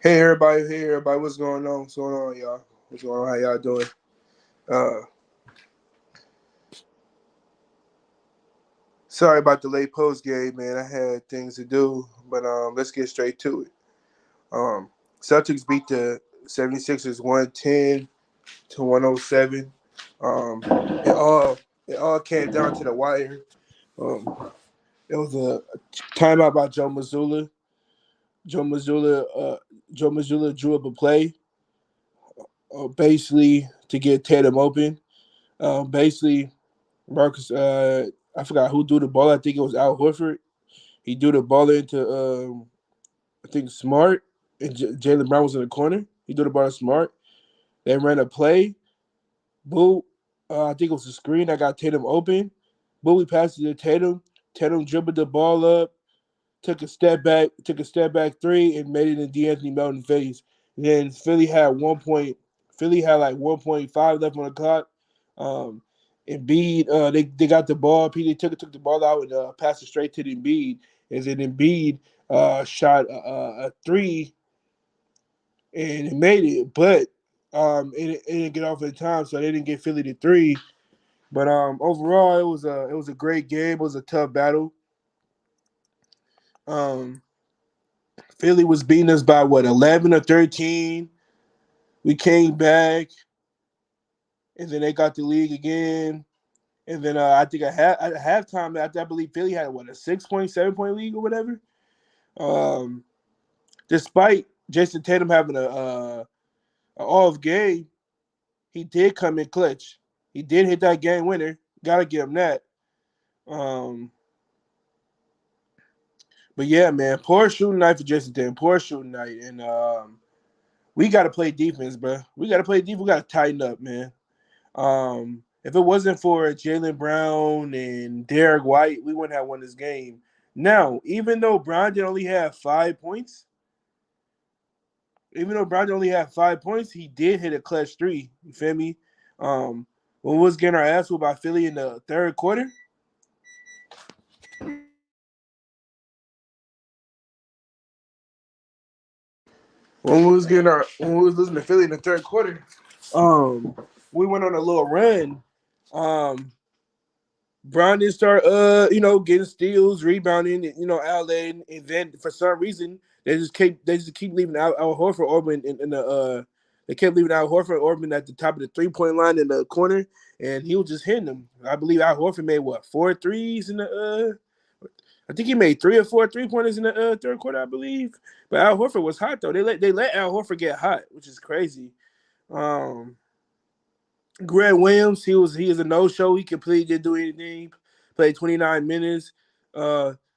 Hey everybody, what's going on? What's going on, y'all? What's going on? How y'all doing? Uh, Sorry about the late post game, man. I had things to do, but let's get straight to it. Um, Celtics beat the 76ers 110 to 107. Um, it all it all came down to the wire. Um, it was a timeout by Joe Mazzulla. Joe Mazzulla, uh, Joe Mazzulla drew up a play, basically to get Tatum open. Basically, Marcus, I forgot who threw the ball. I think it was Al Horford. He threw the ball into, I think Smart, and Jalen Brown was in the corner. He threw the ball to Smart. They ran a play. Boo, I think it was a screen that got Tatum open. Boo, we passed it to Tatum. Tatum dribbled the ball up, took a step back three, and made it in D'Anthony Melton's face. And then Philly had 1 point. Philly had like 1.5 left on the clock. Um, Embiid, they got the ball. PJ took the ball out and passed it straight to the Embiid. And then Embiid shot a three and it made it, but it didn't get off in time, so they didn't get Philly the three. But overall, it was a great game. It was a tough battle. Um, Philly was beating us by what 11 or 13. We came back, and then they got the league again. And then I think at halftime, I believe Philly had what a 6 point, 7 point league or whatever. Um, Despite Jason Tatum having a off game, he did come in clutch. He did hit that game winner. Gotta give him that. Um, but yeah, man, poor shooting night for Jason Tatum. Poor shooting night, and we gotta play defense, bro. We gotta play defense. We gotta tighten up, man. If it wasn't for Jalen Brown and Derek White, we wouldn't have won this game. Now, even though Brown only had 5 points, he did hit a clutch three. You feel me? Um, when we was getting our ass whooped by Philly in the third quarter, when we was losing to Philly in the third quarter, um, we went on a little run. Um, Brown didn't start, getting steals, rebounding, outletting, and then for some reason they just keep leaving Al Horford open in the they kept leaving Al Horford open at the top of the 3 point line in the corner, and he was just hitting them. I believe Al Horford made what four threes in the I think he made 3 or 4 3 pointers in the third quarter, I believe. But Al Horford was hot though. They let Al Horford get hot, which is crazy. Um, Grant Williams, he is a no show. He completely didn't do anything. Played 29 minutes.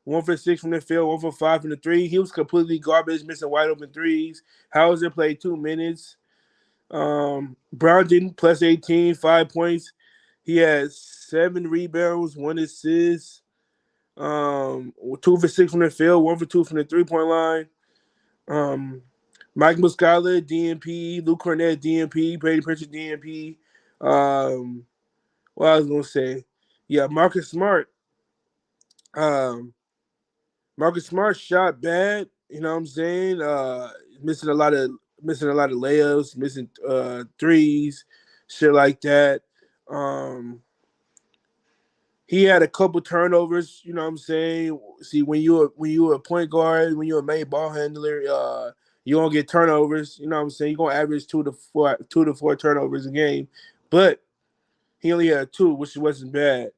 1 for 6 from the field, 1 for 5 from the three. He was completely garbage, missing wide open threes. Hauser played 2 minutes. Brown didn't plus 18, 5 points. He had 7 rebounds, 1 assist. 2 for 6 from the field, 1 for 2 from the 3 point line. Um, Mike Muscala, DNP, Luke Cornett, DNP, Brady Pritchard, DNP. Um, what I was gonna say, yeah, Um, Marcus Smart shot bad. You know what I'm saying? Missing a lot of layups, missing threes, shit like that. Um, he had a couple turnovers. You know what I'm saying? See, when you a point guard, when you're a main ball handler, you don't get turnovers. You know what I'm saying? You're gonna average 2 to 4 turnovers a game, but he only had two, which wasn't bad.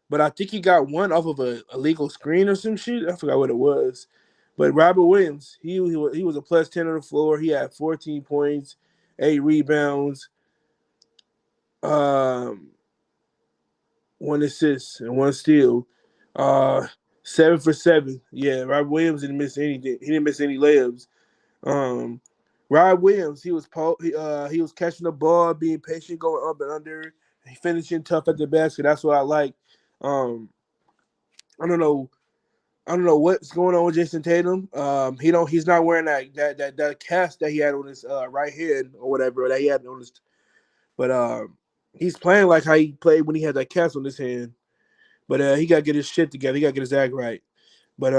But I think he got one off of a illegal screen or some shit. I forgot what it was. But Robert Williams, he was a plus 10 on the floor. He had 14 points, 8 rebounds, um, 1 assist, and 1 steal. Uh, 7 for 7. Yeah, Robert Williams didn't miss anything. He didn't miss any layups. Um, Rob Williams, he was catching the ball, being patient, going up and under, finishing tough at the basket. That's what I like. Um, I don't know. I don't know what's going on with Jason Tatum. He's not wearing that cast that he had on his right hand or whatever that he had on his. But he's playing like how he played when he had that cast on his hand. But he got to get his shit together. He got to get his act right. But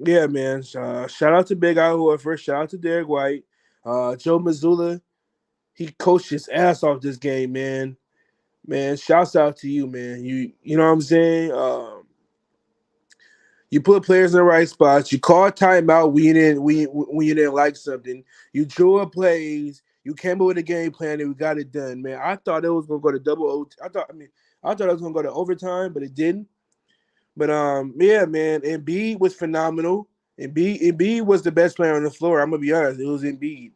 yeah, man. Shout out to Big Al Horford. Shout out to Derek White. Joe Mazzulla, he coached his ass off this game, man. Man, shouts out to you, man. You know what I'm saying? You put players in the right spots. You call timeout when you didn't like something. You drew up plays. You came up with a game plan and we got it done, man. I thought it was gonna go to double OT. I thought it was gonna go to overtime, but it didn't. But yeah, man, Embiid was phenomenal. Embiid was the best player on the floor. I'm gonna be honest. It was Embiid.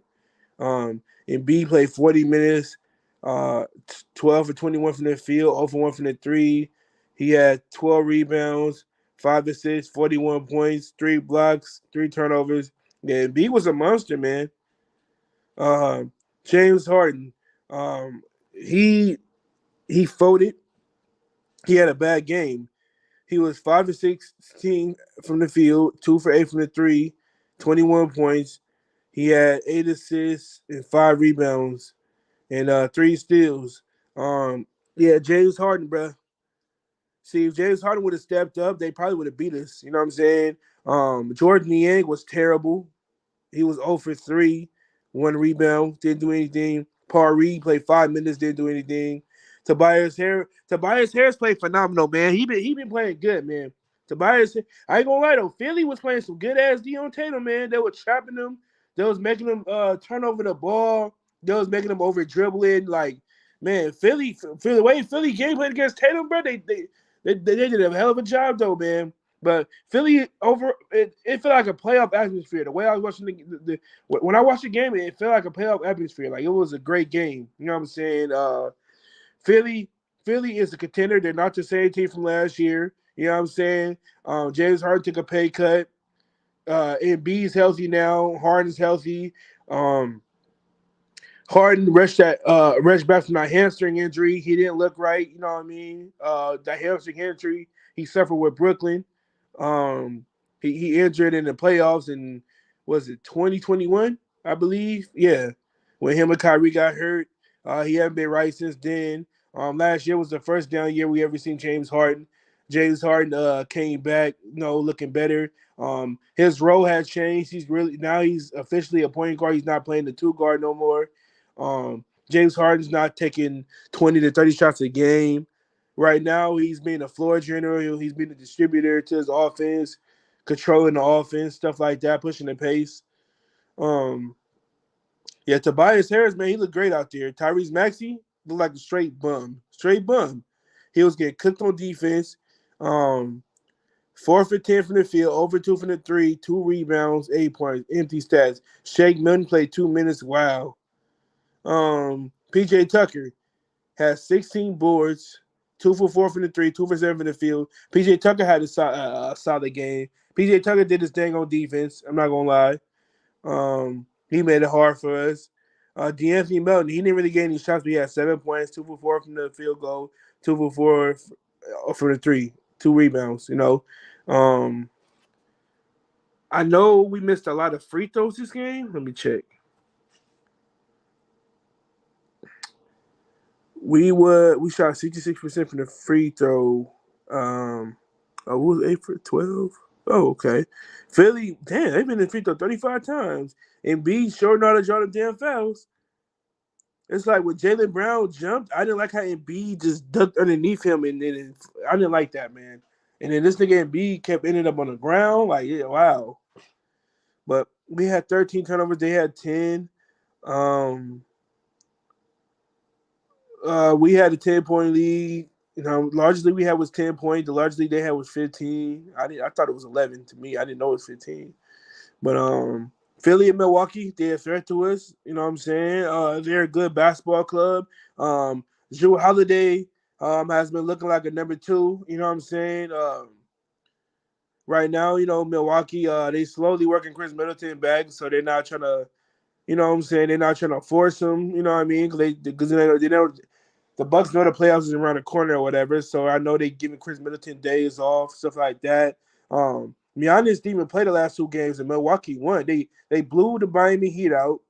Um, Embiid played 40 minutes, 12 for 21 from the field, 0 for 1 from the three. He had 12 rebounds, 5 assists, 41 points, 3 blocks, 3 turnovers. Yeah, Embiid was a monster, man. Um, James Harden, um, he he folded. He had a bad game. He was 5 for 16 from the field, 2 for 8 from the three, 21 points. He had 8 assists and 5 rebounds and 3 steals. Yeah, James Harden, bro. See, if James Harden would have stepped up, they probably would have beat us. You know what I'm saying? Jordan Niang was terrible. He was 0 for 3, 1 rebound, didn't do anything. Paul Reed played 5 minutes, didn't do anything. Tobias Harris played phenomenal, man. He been playing good, man. Tobias, I ain't gonna lie though, Philly was playing some good ass D on Tatum, man. They were trapping him. They was making him turn over the ball. They was making him over dribbling. Like, man, Philly, the way Philly game played against Tatum, bro, they did a hell of a job though, man. But Philly it felt like a playoff atmosphere. The way I was watching when I watched the game, it felt like a playoff atmosphere. Like it was a great game. You know what I'm saying? Philly, Philly is a contender. They're not the same team from last year. You know what I'm saying? James Harden took a pay cut. Embiid's healthy now. Harden's healthy. Um, Harden rushed back from that hamstring injury. He didn't look right. You know what I mean? That hamstring injury he suffered with Brooklyn. Um, he injured in the playoffs in was it 2021? I believe. Yeah, when him and Kyrie got hurt. He hasn't been right since then. Last year was the first down year we ever seen James Harden. James Harden came back, looking better. His role has changed. He's officially a point guard. He's not playing the 2 guard no more. James Harden's not taking 20 to 30 shots a game. Right now, he's being a floor general. He's been a distributor to his offense, controlling the offense, stuff like that, pushing the pace. Um, yeah, Tobias Harris, man, he looked great out there. Tyrese Maxey looked like a straight bum. Straight bum. He was getting cooked on defense. Um, 4 for 10 from the field, over 2 from the three, 2 rebounds, 8 points, empty stats. Shake Milton played 2 minutes. Wow. PJ Tucker has 16 boards, 2 for 4 from the three, 2 for 7 from the field. PJ Tucker had a solid game. PJ Tucker did his thing on defense. I'm not gonna lie. He made it hard for us. D'Anthony Melton, he didn't really get any shots, but he had 7 points, 2 for 4 from the field goal, 2 for 4 from the three, 2 rebounds. I know we missed a lot of free throws this game. Let me check. We shot 66% from the free throw. What was 8 for 12? Oh, okay. Philly, damn, they've been in free throw 35 times. And B sure know how to draw them damn fouls. It's like when Jaylen Brown jumped, I didn't like how Embiid just ducked underneath him, and then I didn't like that, man. And then this nigga Embiid kept ending up on the ground, like, yeah, wow. But we had 13 turnovers, they had 10. We had a 10-point lead. Largest lead we had was 10 points. The largest lead they had was 15. I thought it was 11 to me. I didn't know it was 15. But Philly and Milwaukee, they're a threat to us. You know what I'm saying? They're a good basketball club. Jrue Holiday has been looking like a number 2. You know what I'm saying? Right now, Milwaukee, they slowly working Chris Middleton back, so they're not trying to, you know what I'm saying? They're not trying to force him. You know what I mean? Because they know the Bucks know the playoffs is around the corner or whatever. So I know they giving Chris Middleton days off, stuff like that. Giannis didn't even play the last 2 games, and Milwaukee won. They blew the Miami Heat out.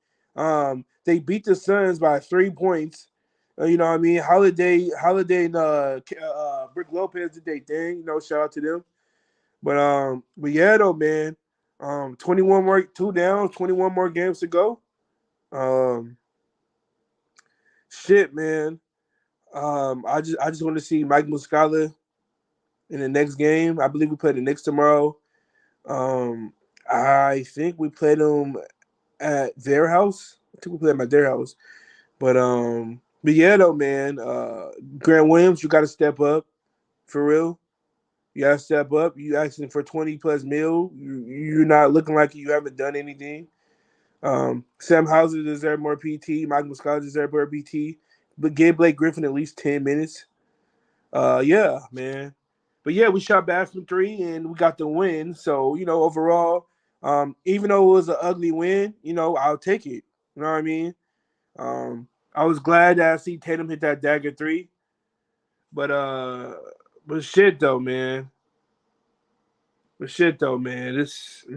They beat the Suns by 3 points. You know what I mean? Holiday, and Brick Lopez did their thing. Shout out to them. But yeah, though, man. 21 more, two down, 21 more games to go. Um, shit, man. I just want to see Mike Muscala in the next game. I believe we play the Knicks tomorrow. Um, I think we played them at their house. I think we played them at their house. But yeah, though, man. Grant Williams, you got to step up for real. You got to step up. You asking for 20 plus mil. You're not looking like you haven't done anything. Sam Hauser deserves more PT. Mike Muscala deserves more PT. But give Blake Griffin at least 10 minutes. Yeah, man. But yeah, we shot bad from three and we got the win. So, overall, even though it was an ugly win, I'll take it. You know what I mean? I was glad that I see Tatum hit that dagger three. But but shit though, man. But shit though, man.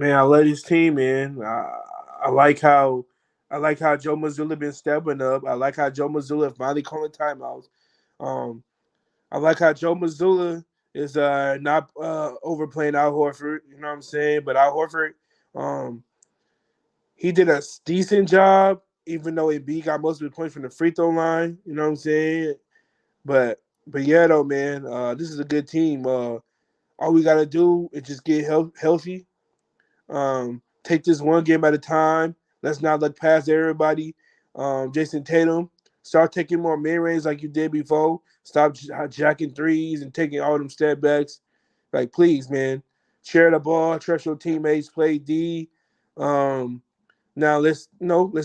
I love this team, man. I like how Joe Mazzulla been stepping up. I like how Joe Mazzulla finally calling timeouts. Um, I like how Joe Mazzulla is not overplaying Al Horford. You know what I'm saying? But Al Horford, um, he did a decent job, even though AB got most of the points from the free throw line. You know what I'm saying? But but yeah, though, man, this is a good team. All we gotta do is just get healthy. Take this one game at a time. Let's not look past everybody. Jason Tatum, start taking more mid range like you did before. Stop jacking threes and taking all them step backs. Like, please, man, share the ball. Trust your teammates. Play D. Um, Now let's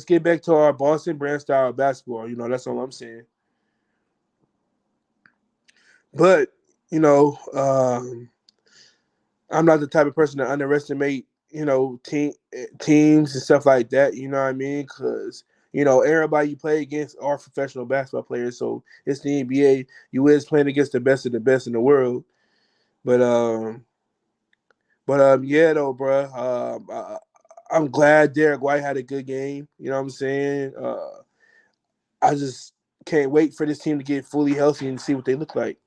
get back to our Boston brand style of basketball. That's all I'm saying. But you know, I'm not the type of person to underestimate, teams and stuff like that. You know what I mean? Because everybody you play against are professional basketball players. So it's the NBA. You is playing against the best in the world. But yeah, though, bro. I'm glad Derek White had a good game. You know what I'm saying? I just can't wait for this team to get fully healthy and see what they look like.